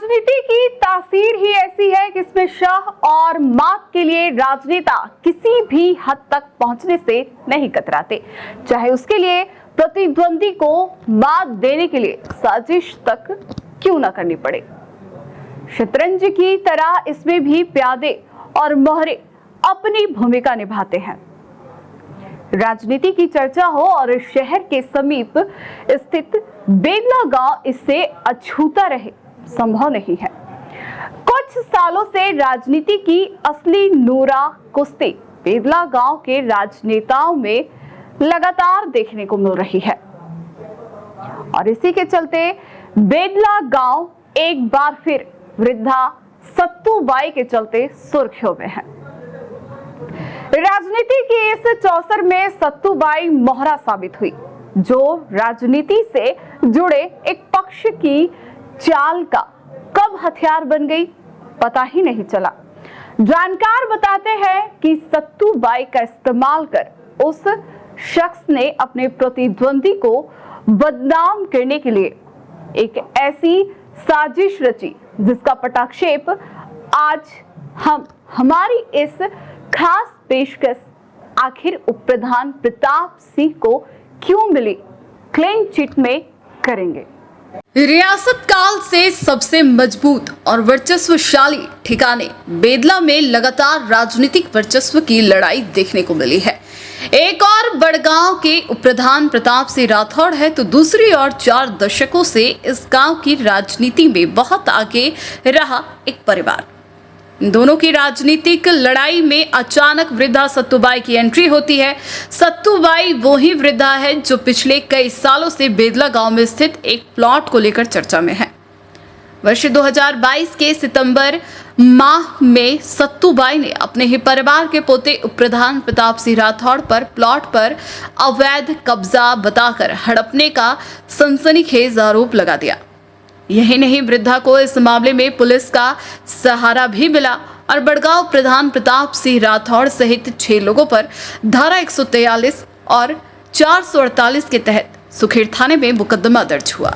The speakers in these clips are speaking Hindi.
राजनीति की तासीर ही ऐसी है कि इसमें शाह और मात के लिए राजनेता किसी भी हद तक पहुंचने से नहीं कतराते, चाहे उसके लिए प्रतिद्वंदी को मात देने के लिए साजिश तक क्यों न करनी पड़े। शतरंज की तरह इसमें भी प्यादे और मोहरे अपनी भूमिका निभाते हैं। राजनीति की चर्चा हो और शहर के समीप स्थित बेदला गांव इससे अछूता रहे संभव नहीं है। कुछ सालों से राजनीति की असली नूरा कुश्ती बेदला गांव के राजनेताओं में लगातार देखने को मिल रही है और इसी के चलते बेदला गांव एक बार फिर वृद्धा सत्तूबाई के चलते सुर्खियों में है। राजनीति की इस चौसर में सत्तूबाई मोहरा साबित हुई, जो राजनीति से जुड़े एक पक्ष की चाल का कब हथियार बन गई पता ही नहीं चला। जानकार बताते हैं कि सत्तूबाई का इस्तेमाल कर उस शख्स ने अपने प्रतिद्वंदी को बदनाम करने के लिए एक ऐसी साजिश रची जिसका पटाक्षेप आज हम हमारी इस खास पेशकश आखिर उपप्रधान प्रताप सिंह को क्यों मिली क्लीन चिट में करेंगे। रियासत काल से सबसे मजबूत और वर्चस्वशाली ठिकाने बेदला में लगातार राजनीतिक वर्चस्व की लड़ाई देखने को मिली है। एक और बड़गांव के उपप्रधान प्रताप सिंह राठौड़ है तो दूसरी ओर 4 दशकों से इस गांव की राजनीति में बहुत आगे रहा एक परिवार। इन दोनों की राजनीतिक लड़ाई में अचानक वृद्धा सत्तूबाई की एंट्री होती है। सत्तूबाई वो ही वृद्धा है जो पिछले कई सालों से बेदला गांव में स्थित एक प्लॉट को लेकर चर्चा में है। वर्ष 2022 के सितंबर माह में सत्तूबाई ने अपने ही परिवार के पोते उपप्रधान प्रताप सिंह राठौड़ पर प्लॉट पर अवैध कब्जा बताकर हड़पने का सनसनीखेज आरोप लगा दिया। यही नहीं, वृद्धा को इस मामले में पुलिस का सहारा भी मिला और बड़गांव प्रधान प्रताप सिंह राठौड़ सहित 6 लोगों पर धारा 143 और 448 के तहत सुखेड़ थाने में मुकदमा दर्ज हुआ।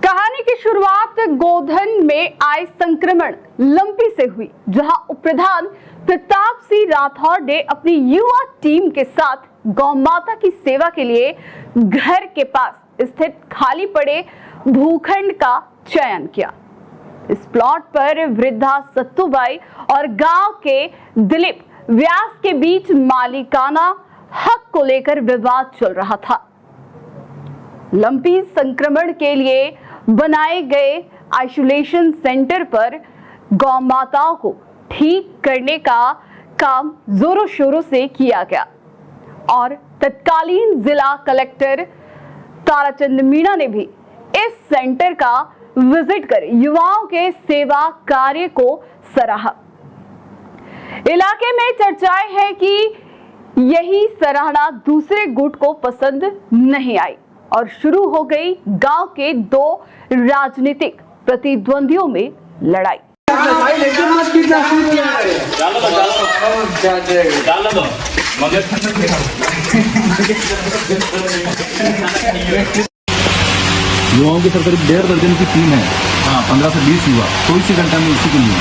कहानी की शुरुआत गोधन में आए संक्रमण लंपी से हुई, जहां उपप्रधान प्रताप सिंह राठौड़ ने अपनी युवा टीम के साथ गौ माता की सेवा के लिए घर के पास स्थित खाली पड़े भूखंड का चयन किया। इस प्लॉट पर वृद्धा सत्तूबाई और गांव के दिलीप व्यास के बीच मालिकाना हक को लेकर विवाद चल रहा था। लंपी संक्रमण के लिए बनाए गए आइसोलेशन सेंटर पर गौ माताओं को ठीक करने का काम जोरों शोरों से किया गया और तत्कालीन जिला कलेक्टर ताराचंद मीणा ने भी इस सेंटर का विजिट कर युवाओं के सेवा कार्य को सराहा। इलाके में चर्चाएं हैं कि यही सराहना दूसरे गुट को पसंद नहीं आई और शुरू हो गई गांव के 2 राजनीतिक प्रतिद्वंदियों में लड़ाई। युवाओं की करीब 1.5 दर्जन की टीम है। 15 से 20 युवा 24 घंटा में उसी के लिए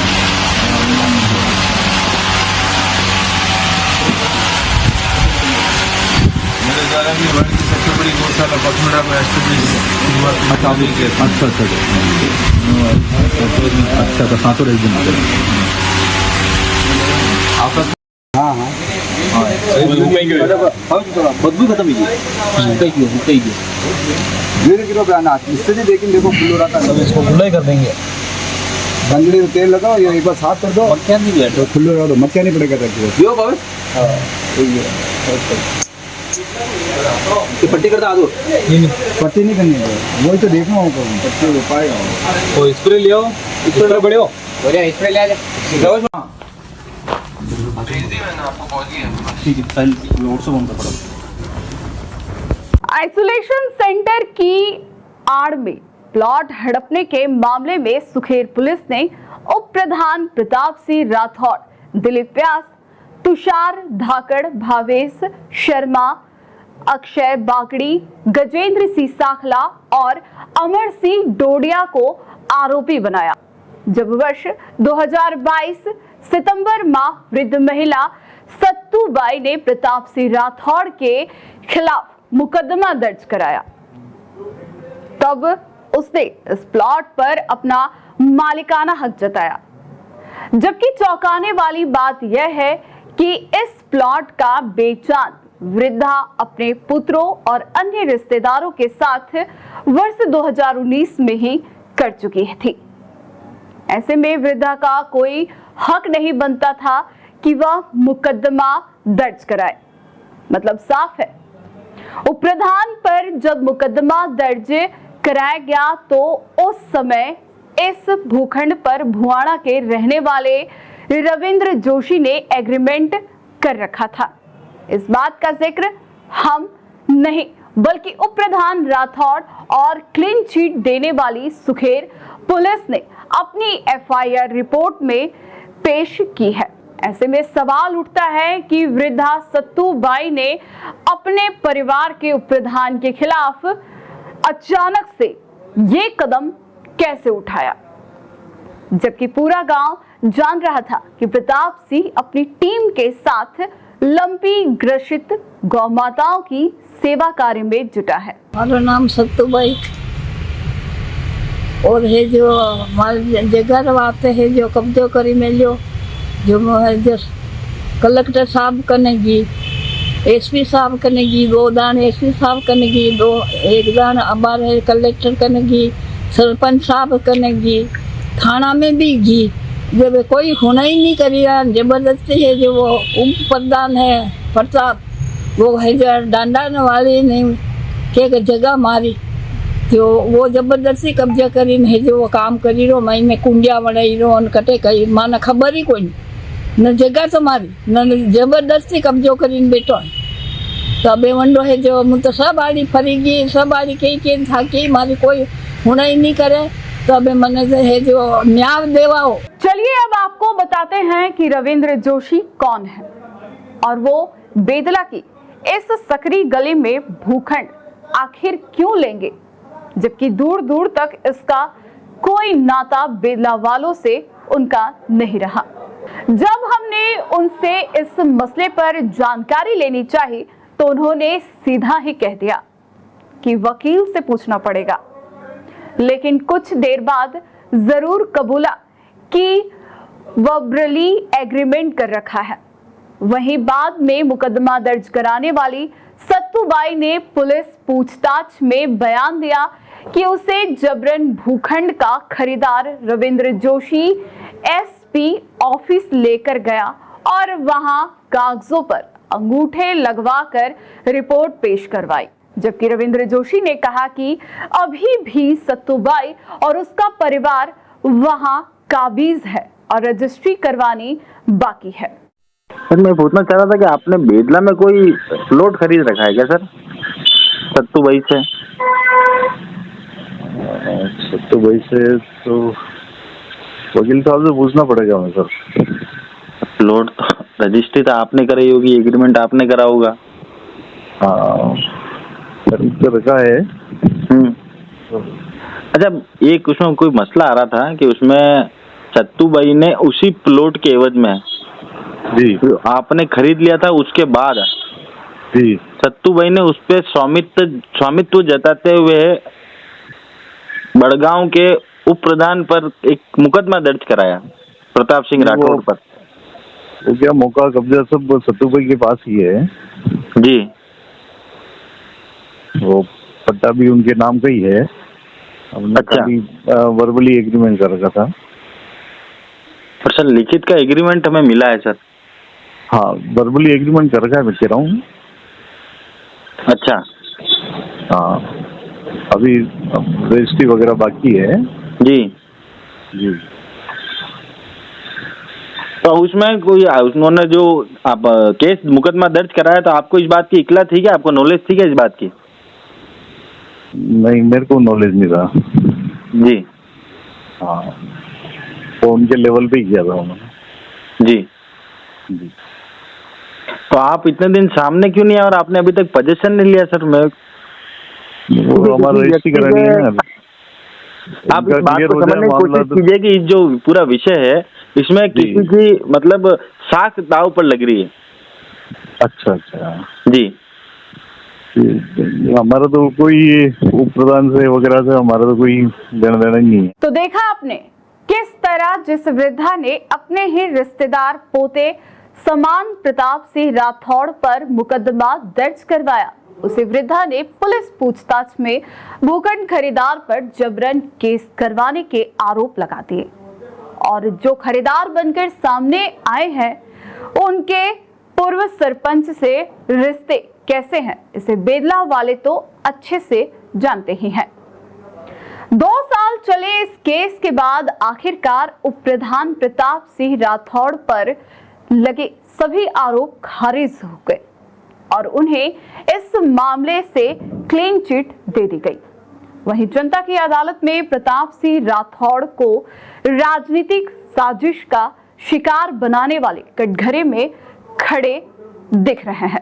मेरे द्वारा भी वर्ल्ड की सबसे बड़ी गौशाला पथमड़ा में अच्छा तो 7 और 1 दिन आपस हाँ बदबू खत्म ही धीरे धीरे बनाना स्थिति लेकिन देखो खुल रहा था इसको खुला ही कर देंगे। गंदगी में तेल लगाओ या एक बार साफ कर दो मक्खियाँ नहीं बैठो खुले रहो मक्खियाँ नहीं पड़ेगा यो बाबू पट्टी करता दो पट्टी नहीं करनी है वही तो देखना होगा पट्टी हो पाएगा तो स्प्रे ले आओ स्प्रे बड़े हो स्प्रे ले आ ठीक है साइल और से बंद करो। आइसोलेशन सेंटर की आड़ में प्लॉट हड़पने के मामले में सुखेड़ पुलिस ने उप प्रधान प्रताप सिंह राठौड़, दिलीप व्यास, तुषार धाकड़, भावेश शर्मा, अक्षय बागड़ी, गजेंद्र सिंह साखला और अमर सिंह डोडिया को आरोपी बनाया। जब वर्ष 2022 सितंबर माह वृद्ध महिला सत्तूबाई ने प्रताप सिंह राठौड़ के खिलाफ मुकदमा दर्ज कराया। तब उसने इस प्लॉट पर अपना मालिकाना हक जताया। जबकि चौंकाने वाली बात यह है कि इस प्लॉट का बेचान वृद्धा अपने पुत्रों और अन्य रिश्तेदारों के साथ वर्ष 2019 में ही कर चुकी थी। ऐसे में वृद्धा का कोई हक नहीं बनता था कि वह मुकदमा दर्ज कराए। मतलब साफ है, उपप्रधान पर जब मुकदमा दर्ज कराया गया तो उस समय इस भूखंड पर भुआणा के रहने वाले रविंद्र जोशी ने एग्रीमेंट कर रखा था। इस बात का जिक्र हम नहीं बल्कि उपप्रधान राठौड़ और क्लीन चिट देने वाली सुखेर पुलिस ने अपनी एफआईआर रिपोर्ट में पेश की है। ऐसे में सवाल उठता है कि वृद्धा सत्तूबाई ने अपने परिवार के उपप्रधान के खिलाफ अचानक से ये कदम कैसे उठाया, जबकि पूरा गांव जान रहा था कि प्रताप सिंह अपनी टीम के साथ लंपी ग्रसित गौ माताओं की सेवा कार्य में जुटा है। हमारा नाम सत्तूबाई और है जो हमारे जगह आते हैं जो कब्जो करी मिलो जो कलेक्टर साहब कनेगी, एसपी साहब कनेगी, 2 दान एसपी साहब कनेगी, 1 दान हमारे कलेक्टर कनेगी, सरपंच साहब कनेगी, थाना में भी घी जब कोई होना ही नहीं करिया। जबरदस्ती है जो वो उप प्रधान है प्रताप, वो है जो डांडा वाली नहीं के जगह मारी जो वो जबरदस्ती कब्जा करी है जो वो काम करी रो मई में कुंडिया बनाई रो और कटे कई माना खबर ही कोई न जगह तो मारी न जबरदस्ती कब्जो करी बैठो है। तो अबे वंडो है जो मुझे तो सब आड़ी फरी गई, सब आड़ी कई था कि मारी कोई होना ही नहीं करे। तो अबे मन है जो न्याय देवाओ। चलिए अब आपको बताते हैं कि रविंद्र जोशी कौन है और वो बेदला की इस सकरी गली में भूखंड आखिर क्यों लेंगे, जबकि दूर दूर तक इसका कोई नाता बेदला वालों से उनका नहीं रहा। जब हमने उनसे इस मसले पर जानकारी लेनी चाही तो उन्होंने सीधा ही कह दिया कि वकील से पूछना पड़ेगा, लेकिन कुछ देर बाद जरूर कबूला कि वर्बली एग्रीमेंट कर रखा है। वहीं बाद में मुकदमा दर्ज कराने वाली सत्तूबाई ने पुलिस पूछताछ में बयान दिया कि उसे जबरन भूखंड का खरीदार रविंद्र जोशी एसपी ऑफिस लेकर गया और वहां कागजों पर अंगूठे लगवाकर रिपोर्ट पेश करवाई। जबकि रविंद्र जोशी ने कहा कि अभी भी सत्तूबाई और उसका परिवार वहां काबिज है और रजिस्ट्री करवानी बाकी है। सर मैं पूछना चाह रहा था कि आपने बेदला में कोई प्लॉट खरीद रखा है क्या सर सत्तूबाई से? सत्तूबाई से तो वकील साहब से पूछना पड़ेगा हमें सर। प्लॉट रजिस्ट्री तो आपने कराई होगी, एग्रीमेंट आपने करा होगा। हाँ खरीद कर रखा है। अच्छा एक उसमें कोई मसला आ रहा था कि उसमें सत्तूबाई ने उसी प्लॉट के एवज में जी आपने खरीद लिया था, उसके बाद जी सत्तूबाई ने उस पर स्वामित्व जताते हुए बड़गांव के उप प्रधान पर एक मुकदमा दर्ज कराया प्रताप सिंह राठौड़ पर। वो क्या मौका कब्जा सब सत्तूबाई के पास ही है जी, वो पट्टा भी उनके नाम का ही है। हमने खाली वर्बली एग्रीमेंट कर रखा था। पर सर लिखित का एग्रीमेंट हमें मिला है सर। हाँ वर्बली एग्रीमेंट कर रखा है, मैं कह रहा हूँ। अच्छा हाँ अभी रजिस्ट्री वगैरह बाकी है जी जी। तो उसमें कोई उन्होंने जो आप केस मुकदमा दर्ज कराया तो आपको इस बात की इतला थी क्या, आपको नॉलेज थी क्या इस बात की? नहीं मेरे को नॉलेज नहीं था जी। हाँ तो उनके लेवल पे ही किया था उन्होंने जी जी। तो आप इतने दिन सामने क्यों नहीं आए और आपने अभी तक पोजीशन नहीं लिया सर? मैं वो हमारा रजिस्ट्री करानी है ना। आप इस इनका बात clear को हो जाए समझने की मामला कोशिश तो- कीजिए कि जो पूरा विषय है इसमें जी। किसी की मतलब साख दाव पर लग रही है। अच्छा अच्छा। जी हमारा तो कोई उप प्रधान से वगैरह से हमारा तो कोई लेना देना ही नहीं है। तो देखा आपने किस तरह जिस वृद्धा ने अपने ही रिश्तेदार पोते समान प्रताप सिंह राठौड़ पर मुकदमा दर्ज करवाया। उसी वृद्धा ने पुलिस पूछताछ में भूखंड खरीदार पर जबरन केस करवाने के आरोप लगा दिए और जो खरीदार बनकर सामने आए हैं उनके पूर्व सरपंच से रिश्ते कैसे हैं इसे बेदला वाले तो अच्छे से जानते ही हैं। 2 साल चले इस केस के बाद आखिरकार उप प्रधान प्रताप सिंह राठौड़ पर लगे सभी आरोप खारिज हो गए और उन्हें इस मामले से क्लीन चिट दे दी गई। वहीं जनता की अदालत में प्रताप सिंह राठौड़ को राजनीतिक साजिश का शिकार बनाने वाले कटघरे में खड़े दिख रहे हैं।